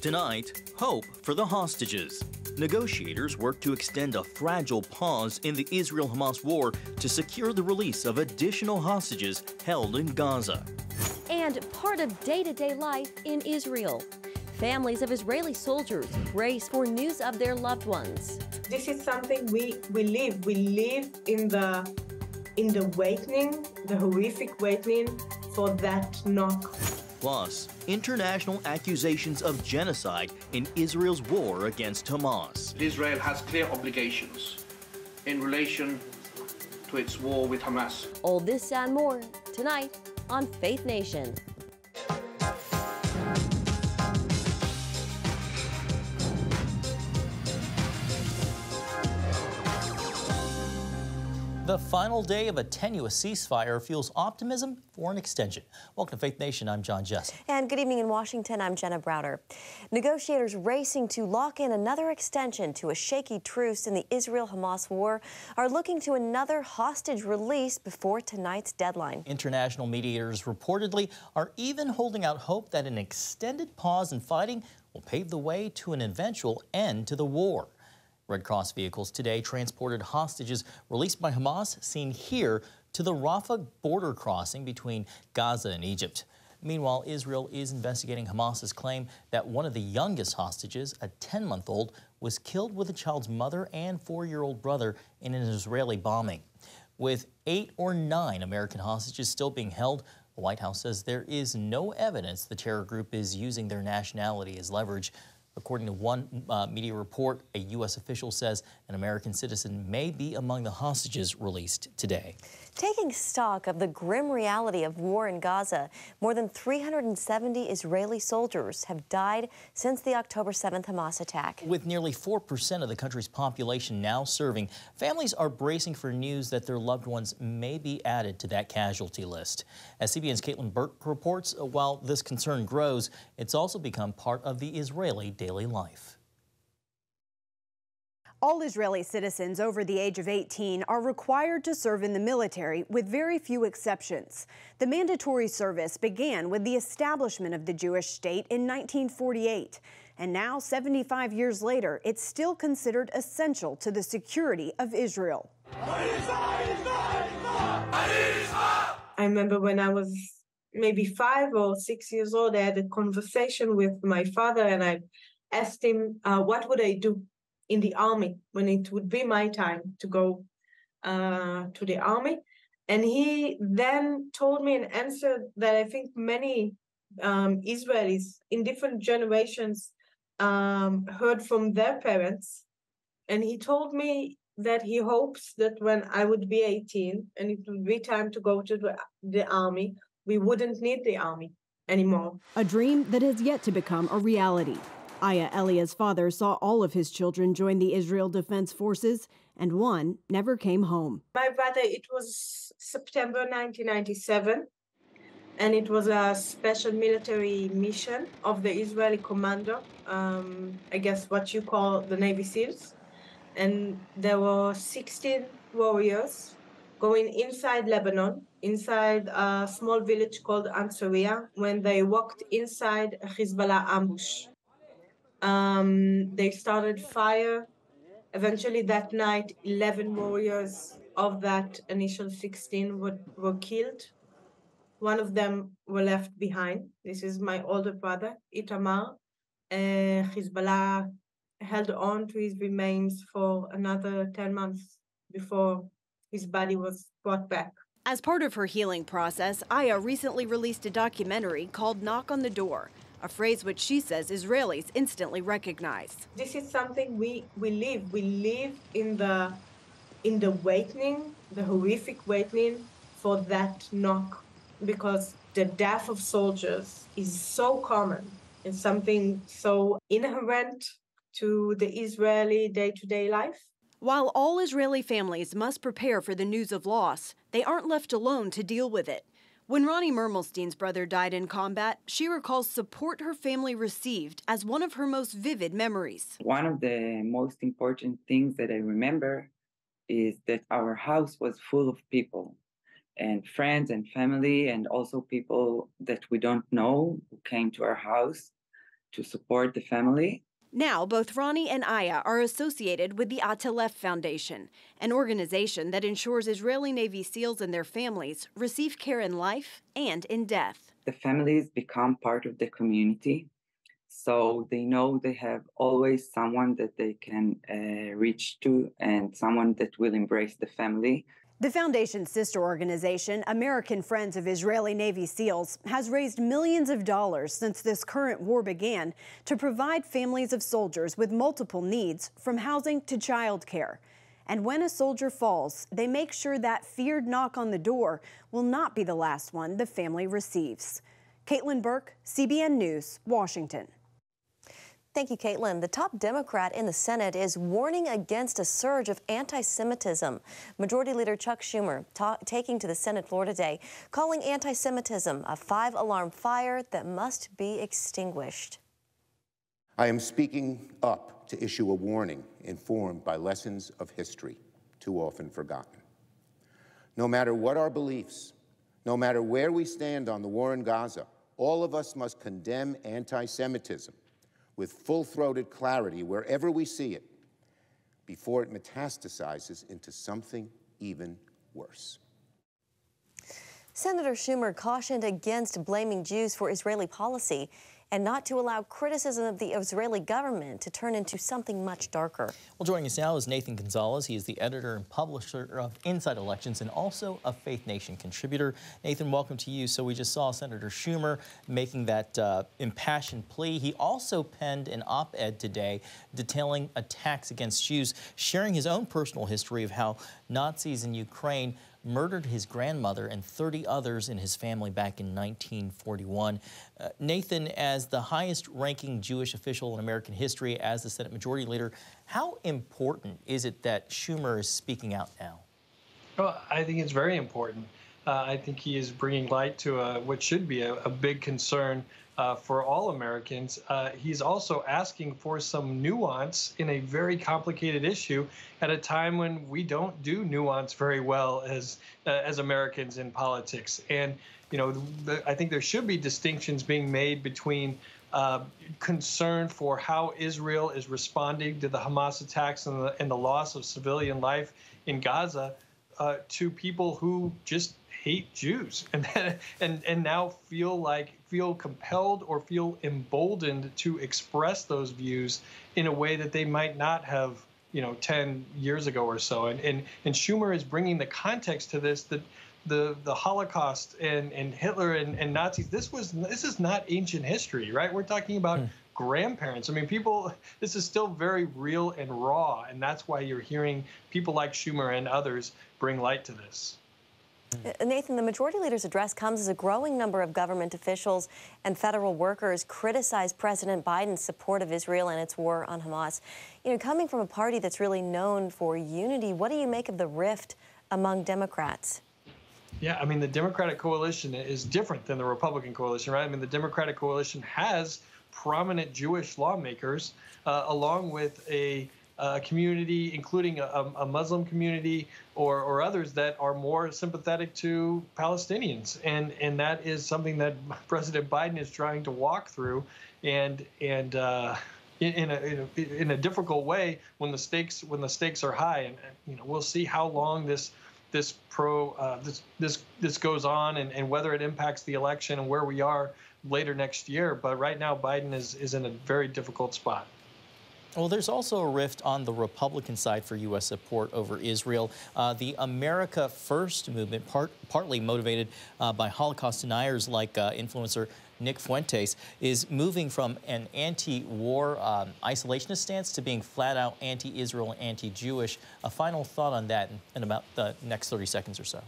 Tonight, hope for the hostages. Negotiators work to extend a fragile pause in the Israel-Hamas war to secure the release of additional hostages held in Gaza. And part of day-to-day life in Israel. Families of Israeli soldiers brace for news of their loved ones. This is something we live. We live in the waiting, the horrific waiting for that knock. Plus, international accusations of genocide in Israel's war against Hamas. Israel has clear obligations in relation to its war with Hamas. All this and more tonight on Faith Nation. The final day of a tenuous ceasefire fuels optimism for an extension. Welcome to Faith Nation. I'm John Jessup. And good evening in Washington. I'm Jenna Browder. Negotiators racing to lock in another extension to a shaky truce in the Israel-Hamas war are looking to another hostage release before tonight's deadline. International mediators reportedly are even holding out hope that an extended pause in fighting will pave the way to an eventual end to the war. Red Cross vehicles today transported hostages released by Hamas, seen here, to the Rafah border crossing between Gaza and Egypt. Meanwhile, Israel is investigating Hamas's claim that one of the youngest hostages, a 10-month-old, was killed with the child's mother and 4-year-old brother in an Israeli bombing. With 8 or 9 American hostages still being held, the White House says there is no evidence the terror group is using their nationality as leverage. According to one media report, a U.S. official says an American citizen may be among the hostages released today. Taking stock of the grim reality of war in Gaza, more than 370 Israeli soldiers have died since the October 7th Hamas attack. With nearly 4% of the country's population now serving, families are bracing for news that their loved ones may be added to that casualty list. As CBN's Caitlin Burke reports, while this concern grows, it's also become part of the Israeli daily life. All Israeli citizens over the age of 18 are required to serve in the military, with very few exceptions. The mandatory service began with the establishment of the Jewish state in 1948. And now, 75 years later, it's still considered essential to the security of Israel. I remember when I was maybe 5 or 6 years old, I had a conversation with my father, and I asked him, what would I do in the army when it would be my time to go to the army? And he then told me an answer that I think many Israelis in different generations heard from their parents. And he told me that he hopes that when I would be 18 and it would be time to go to the army, we wouldn't need the army anymore. A dream that has yet to become a reality. Aya Elia's father saw all of his children join the Israel Defense Forces, and one never came home. My brother, it was September 1997, and it was a special military mission of the Israeli commando, I guess what you call the Navy SEALs. And there were 16 warriors going inside Lebanon, inside a small village called Ansariya, when they walked inside a Hezbollah ambush. They started fire. Eventually that night, 11 warriors of that initial 16 were killed. One of them were left behind. This is my older brother, Itamar. Hezbollah held on to his remains for another 10 months before his body was brought back. As part of her healing process, Aya recently released a documentary called Knock on the Door, a phrase which she says Israelis instantly recognize. This is something we live. We live in the waiting, the horrific waiting for that knock, because the death of soldiers is so common. It's something so inherent to the Israeli day-to-day life. While all Israeli families must prepare for the news of loss, they aren't left alone to deal with it. When Ronnie Mermelstein's brother died in combat, she recalls support her family received as one of her most vivid memories. One of the most important things that I remember is that our house was full of people, and friends and family, and also people that we don't know who came to our house. to support the family. Now, both Ronnie and Aya are associated with the Atelef Foundation, an organization that ensures Israeli Navy SEALs and their families receive care in life and in death. The families become part of the community, so they know they have always someone that they can reach to and someone that will embrace the family. The foundation's sister organization, American Friends of Israeli Navy SEALs, has raised millions of dollars since this current war began to provide families of soldiers with multiple needs, from housing to child care. And when a soldier falls, they make sure that feared knock on the door will not be the last one the family receives. Caitlin Burke, CBN News, Washington. Thank you, Caitlin. The top Democrat in the Senate is warning against a surge of anti-Semitism. Majority Leader Chuck Schumer taking to the Senate floor today, calling anti-Semitism a 5-alarm fire that must be extinguished. I am speaking up to issue a warning informed by lessons of history too often forgotten. No matter what our beliefs, no matter where we stand on the war in Gaza, all of us must condemn anti-Semitism with full-throated clarity wherever we see it, before it metastasizes into something even worse. Senator Schumer cautioned against blaming Jews for Israeli policy and not to allow criticism of the Israeli government to turn into something much darker. Well, joining us now is Nathan Gonzalez. He is the editor and publisher of Inside Elections and also a Faith Nation contributor. Nathan, welcome to you. So we just saw Senator Schumer making that impassioned plea. He also penned an op-ed today detailing attacks against Jews, sharing his own personal history of how Nazis in Ukraine murdered his grandmother and 30 others in his family back in 1941. Nathan, as the highest-ranking Jewish official in American history, as the Senate Majority Leader, how important is it that Schumer is speaking out now? Well, I think it's very important. I think he is bringing light to what should be a big concern for all Americans. He's also asking for some nuance in a very complicated issue at a time when we don't do nuance very well as Americans in politics. And, you know, I think there should be distinctions being made between concern for how Israel is responding to the Hamas attacks and the loss of civilian life in Gaza to people who just hate Jews and now feel compelled or feel emboldened to express those views in a way that they might not have, 10 years ago or so. And Schumer is bringing the context to this, that the Holocaust and Hitler and Nazis, this is not ancient history, right? We're talking about grandparents. I mean, this is still very real and raw, and that's why you're hearing people like Schumer and others bring light to this. Nathan, the Majority Leader's address comes as a growing number of government officials and federal workers criticize President Biden's support of Israel and its war on Hamas. Coming from a party that's really known for unity, what do you make of the rift among Democrats? Yeah, I mean, the Democratic coalition is different than the Republican coalition, right? I mean, the Democratic coalition has prominent Jewish lawmakers, along with a community, including a Muslim community or others that are more sympathetic to Palestinians. And that is something that President Biden is trying to walk through and in a difficult way when the stakes are high. And we'll see how long this goes on and whether it impacts the election and where we are later next year. But right now, Biden is in a very difficult spot. Well, there's also a rift on the Republican side for U.S. support over Israel. The America First movement, partly motivated by Holocaust deniers like influencer Nick Fuentes, is moving from an anti-war isolationist stance to being flat-out anti-Israel and anti-Jewish. A final thought on that in about the next 30 seconds or so.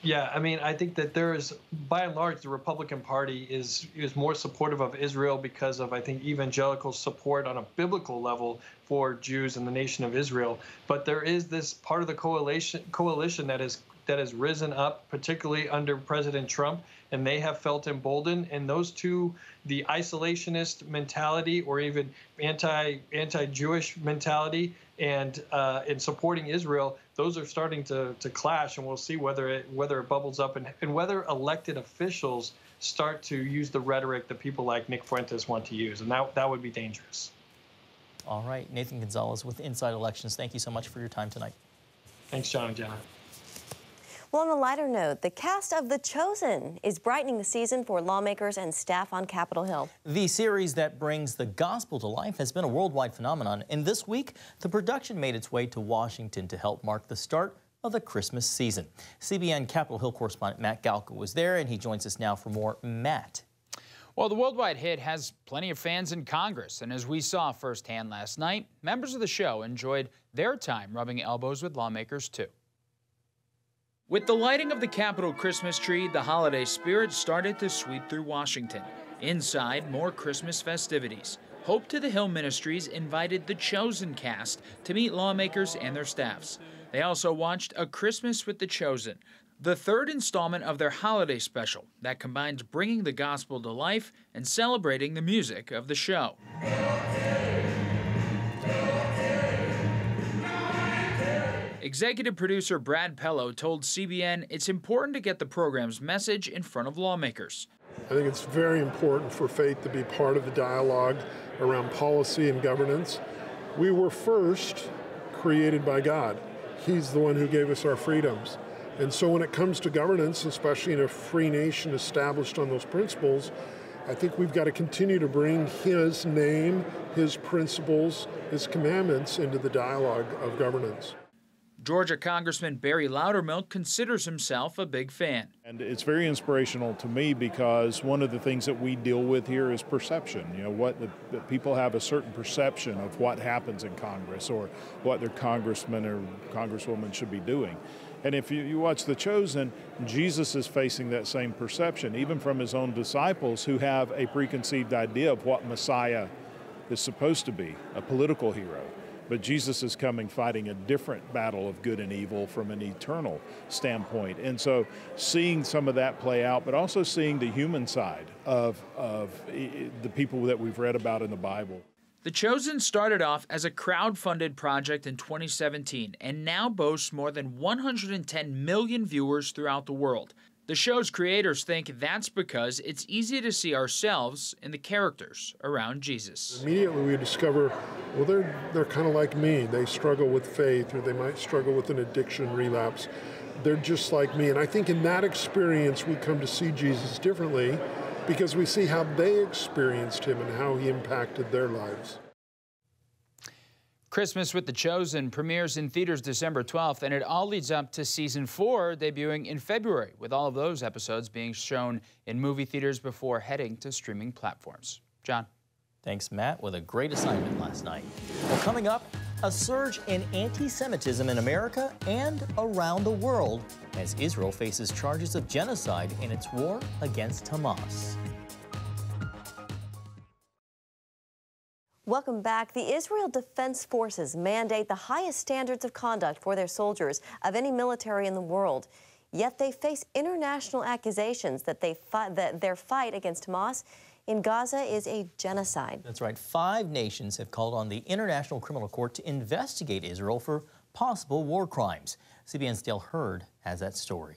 Yeah, I mean, I think that there is, by and large, the Republican Party is more supportive of Israel because of, I think, evangelical support on a biblical level for Jews and the nation of Israel. But there is this part of the coalition that has risen up, particularly under President Trump, and they have felt emboldened. And those two, the isolationist mentality or even anti-Jewish mentality and in supporting Israel, those are starting to clash, and we'll see whether it bubbles up and whether elected officials start to use the rhetoric that people like Nick Fuentes want to use, and that would be dangerous. All right, Nathan Gonzalez with Inside Elections. Thank you so much for your time tonight. Thanks, John and Jenna. Well, on a lighter note, the cast of The Chosen is brightening the season for lawmakers and staff on Capitol Hill. The series that brings the gospel to life has been a worldwide phenomenon, and this week, the production made its way to Washington to help mark the start of the Christmas season. CBN Capitol Hill correspondent Matt Galka was there, and he joins us now for more. Matt. Well, the worldwide hit has plenty of fans in Congress, and as we saw firsthand last night, members of the show enjoyed their time rubbing elbows with lawmakers, too. With the lighting of the Capitol Christmas tree, the holiday spirit started to sweep through Washington. Inside, more Christmas festivities. Hope to the Hill Ministries invited the Chosen cast to meet lawmakers and their staffs. They also watched A Christmas with the Chosen, the third installment of their holiday special that combines bringing the gospel to life and celebrating the music of the show. Executive producer Brad Pello told CBN it's important to get the program's message in front of lawmakers. I think it's very important for faith to be part of the dialogue around policy and governance. We were first created by God. He's the one who gave us our freedoms. And so when it comes to governance, especially in a free nation established on those principles, I think we've got to continue to bring His name, His principles, His commandments into the dialogue of governance. Georgia Congressman Barry Loudermilk considers himself a big fan. And it's very inspirational to me because one of the things that we deal with here is perception. You know, that people have a certain perception of what happens in Congress or what their congressman or congresswoman should be doing. And if you watch The Chosen, Jesus is facing that same perception, even from his own disciples who have a preconceived idea of what Messiah is supposed to be, a political hero. But Jesus is coming fighting a different battle of good and evil from an eternal standpoint. And so seeing some of that play out, but also seeing the human side of the people that we've read about in the Bible. The Chosen started off as a crowd-funded project in 2017 and now boasts more than 110 million viewers throughout the world. The show's creators think that's because it's easy to see ourselves in the characters around Jesus. Immediately we discover, well, they're kind of like me. They struggle with faith, or they might struggle with an addiction relapse. They're just like me. And I think in that experience we come to see Jesus differently because we see how they experienced him and how he impacted their lives. Christmas with the Chosen premieres in theaters December 12th, and it all leads up to Season 4 debuting in February, with all of those episodes being shown in movie theaters before heading to streaming platforms. John. Thanks, Matt, with a great assignment last night. Well, coming up, a surge in anti-Semitism in America and around the world as Israel faces charges of genocide in its war against Hamas. Welcome back. The Israel Defense Forces mandate the highest standards of conduct for their soldiers of any military in the world. Yet they face international accusations that their fight against Hamas in Gaza is a genocide. That's right. 5 nations have called on the International Criminal Court to investigate Israel for possible war crimes. CBN's Dale Hurd has that story.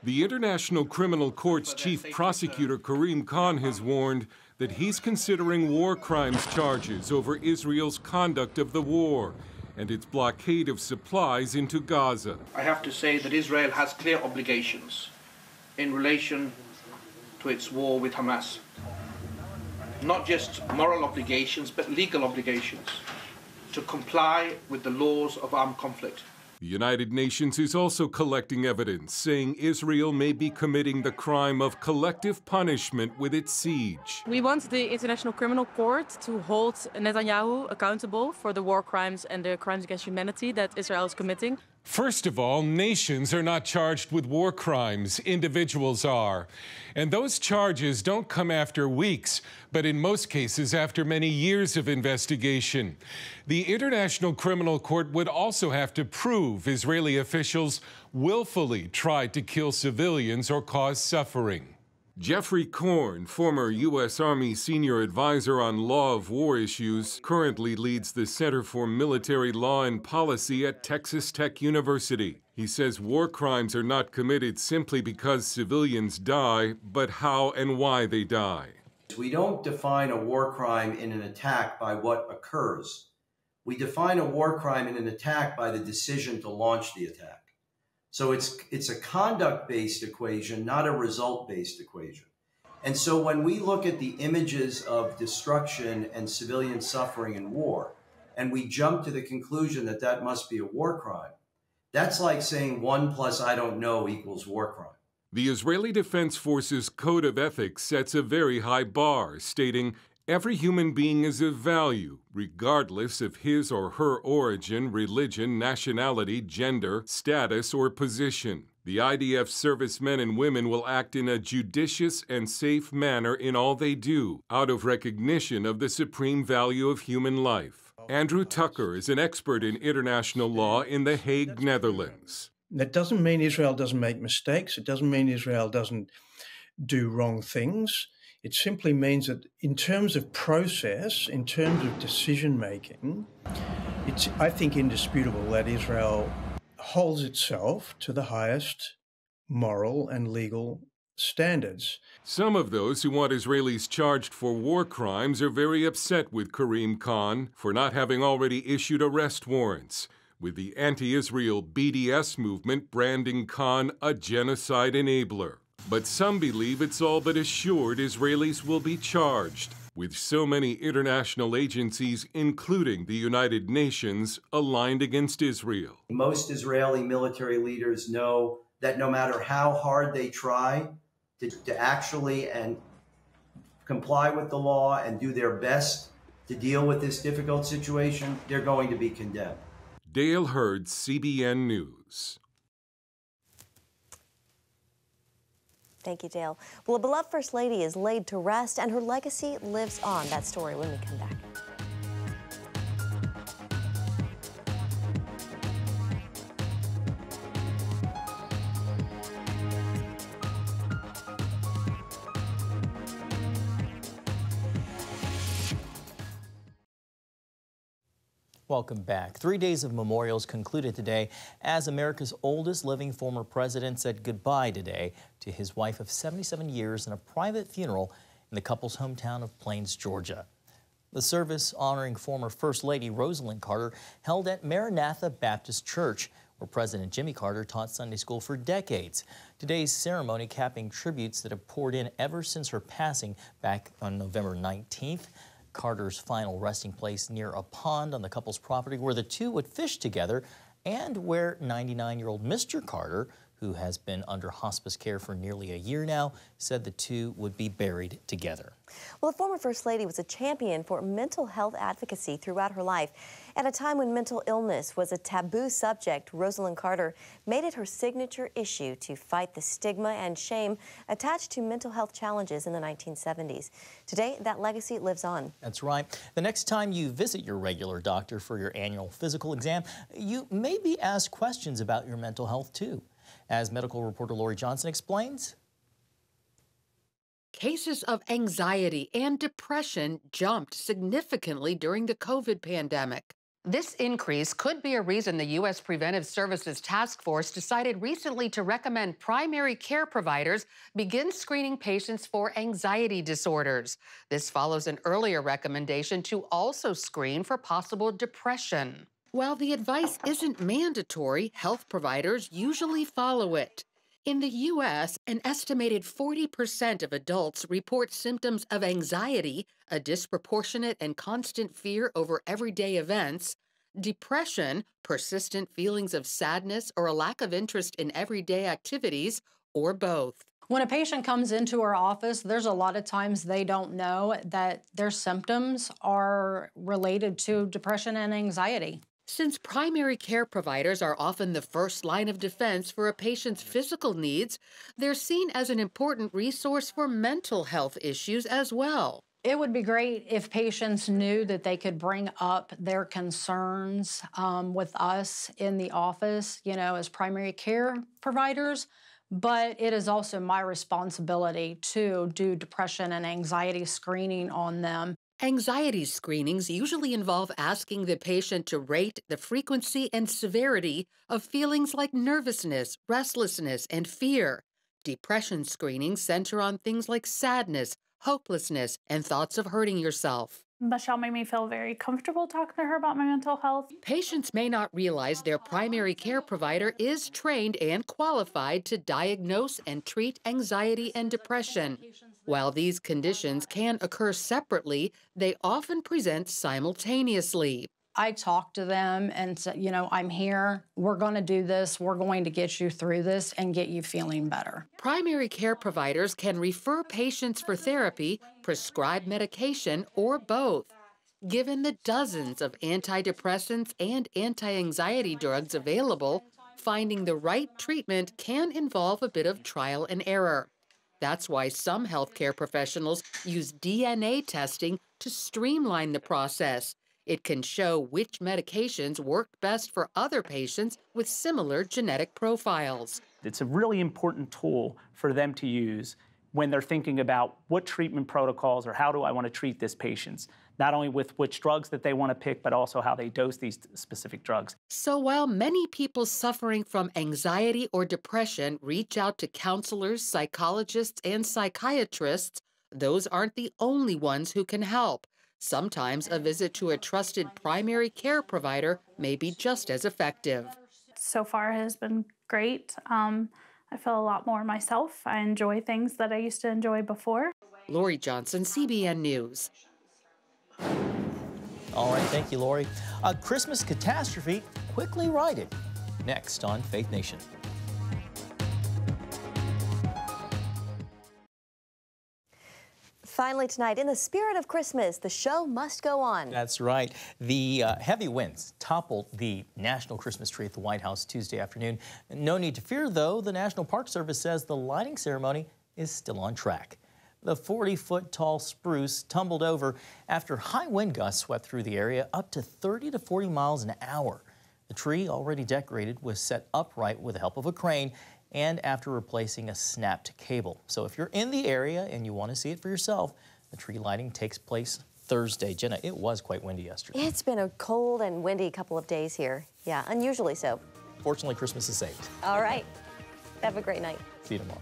The International Criminal Court's chief prosecutor, Karim Khan, has warned that he's considering war crimes charges over Israel's conduct of the war and its blockade of supplies into Gaza. I have to say that Israel has clear obligations in relation to its war with Hamas. Not just moral obligations, but legal obligations to comply with the laws of armed conflict. The United Nations is also collecting evidence, saying Israel may be committing the crime of collective punishment with its siege. We want the International Criminal Court to hold Netanyahu accountable for the war crimes and the crimes against humanity that Israel is committing. First of all, nations are not charged with war crimes. Individuals are. And those charges don't come after weeks, but in most cases after many years of investigation. The International Criminal Court would also have to prove Israeli officials willfully tried to kill civilians or cause suffering. Jeffrey Korn, former U.S. Army senior advisor on law of war issues, currently leads the Center for Military Law and Policy at Texas Tech University. He says war crimes are not committed simply because civilians die, but how and why they die. We don't define a war crime in an attack by what occurs. We define a war crime in an attack by the decision to launch the attack. So it's a conduct-based equation, not a result-based equation. And so when we look at the images of destruction and civilian suffering in war, and we jump to the conclusion that that must be a war crime, that's like saying 1 + I don't know equals war crime. The Israeli Defense Forces Code of Ethics sets a very high bar, stating, "Every human being is of value, regardless of his or her origin, religion, nationality, gender, status, or position. The IDF servicemen and women will act in a judicious and safe manner in all they do, out of recognition of the supreme value of human life." Andrew Tucker is an expert in international law in The Hague, Netherlands. That doesn't mean Israel doesn't make mistakes. It doesn't mean Israel doesn't do wrong things. It simply means that in terms of process, in terms of decision-making, it's, I think, indisputable that Israel holds itself to the highest moral and legal standards. Some of those who want Israelis charged for war crimes are very upset with Karim Khan for not having already issued arrest warrants, with the anti-Israel BDS movement branding Khan a genocide enabler. But some believe it's all but assured Israelis will be charged, with so many international agencies, including the United Nations, aligned against Israel. Most Israeli military leaders know that no matter how hard they try to actually and comply with the law and do their best to deal with this difficult situation, they're going to be condemned. Dale Hurd, CBN News. Thank you, Dale. Well, a beloved First Lady is laid to rest, and her legacy lives on. That story when we come back. Welcome back. 3 days of memorials concluded today as America's oldest living former president said goodbye today to his wife of 77 years in a private funeral in the couple's hometown of Plains, Georgia. The service honoring former First Lady Rosalyn Carter held at Maranatha Baptist Church, where President Jimmy Carter taught Sunday school for decades. Today's ceremony capping tributes that have poured in ever since her passing back on November 19th. Carter's final resting place near a pond on the couple's property where the two would fish together, and where 99-year-old Mr. Carter, who has been under hospice care for nearly a year now, said the two would be buried together. Well, the former First Lady was a champion for mental health advocacy throughout her life. At a time when mental illness was a taboo subject, Rosalyn Carter made it her signature issue to fight the stigma and shame attached to mental health challenges in the 1970s. Today, that legacy lives on. That's right. The next time you visit your regular doctor for your annual physical exam, you may be asked questions about your mental health too. As medical reporter Lori Johnson explains, cases of anxiety and depression jumped significantly during the COVID pandemic. This increase could be a reason the U.S. Preventive Services Task Force decided recently to recommend primary care providers begin screening patients for anxiety disorders. This follows an earlier recommendation to also screen for possible depression. While the advice isn't mandatory, health providers usually follow it. In the U.S., an estimated 40% of adults report symptoms of anxiety, a disproportionate and constant fear over everyday events, depression, persistent feelings of sadness or a lack of interest in everyday activities, or both. When a patient comes into our office, there's a lot of times they don't know that their symptoms are related to depression and anxiety. Since primary care providers are often the first line of defense for a patient's physical needs, they're seen as an important resource for mental health issues as well. It would be great if patients knew that they could bring up their concerns with us in the office, as primary care providers. but it is also my responsibility to do depression and anxiety screening on them. Anxiety screenings usually involve asking the patient to rate the frequency and severity of feelings like nervousness, restlessness, and fear. Depression screenings center on things like sadness, hopelessness, and thoughts of hurting yourself. Michelle made me feel very comfortable talking to her about my mental health. Patients may not realize their primary care provider is trained and qualified to diagnose and treat anxiety and depression. While these conditions can occur separately, they often present simultaneously. I talk to them and say, you know, I'm here, we're going to do this, we're going to get you through this and get you feeling better. Primary care providers can refer patients for therapy, prescribe medication, or both. Given the dozens of antidepressants and anti-anxiety drugs available, finding the right treatment can involve a bit of trial and error. That's why some healthcare professionals use DNA testing to streamline the process. It can show which medications work best for other patients with similar genetic profiles. It's a really important tool for them to use when they're thinking about what treatment protocols or how do I want to treat this patient, not only with which drugs that they want to pick, but also how they dose these specific drugs. So while many people suffering from anxiety or depression reach out to counselors, psychologists, and psychiatrists, those aren't the only ones who can help. Sometimes a visit to a trusted primary care provider may be just as effective. So far it has been great. I feel a lot more myself. I enjoy things that I used to enjoy before. Lori Johnson, CBN News. All right, thank you, Lori. A Christmas catastrophe quickly righted. Next on Faith Nation. Finally tonight, in the spirit of Christmas, the show must go on. That's right. The heavy winds toppled the national Christmas tree at the White House Tuesday afternoon. No need to fear, though. The National Park Service says the lighting ceremony is still on track. The 40-foot-tall spruce tumbled over after high wind gusts swept through the area up to 30 to 40 miles an hour. The tree, already decorated, was set upright with the help of a crane and after replacing a snapped cable. So if you're in the area and you want to see it for yourself, the tree lighting takes place Thursday. Jenna, it was quite windy yesterday. It's been a cold and windy couple of days here. Yeah, unusually so. Fortunately, Christmas is saved. All right. Have a great night. See you tomorrow.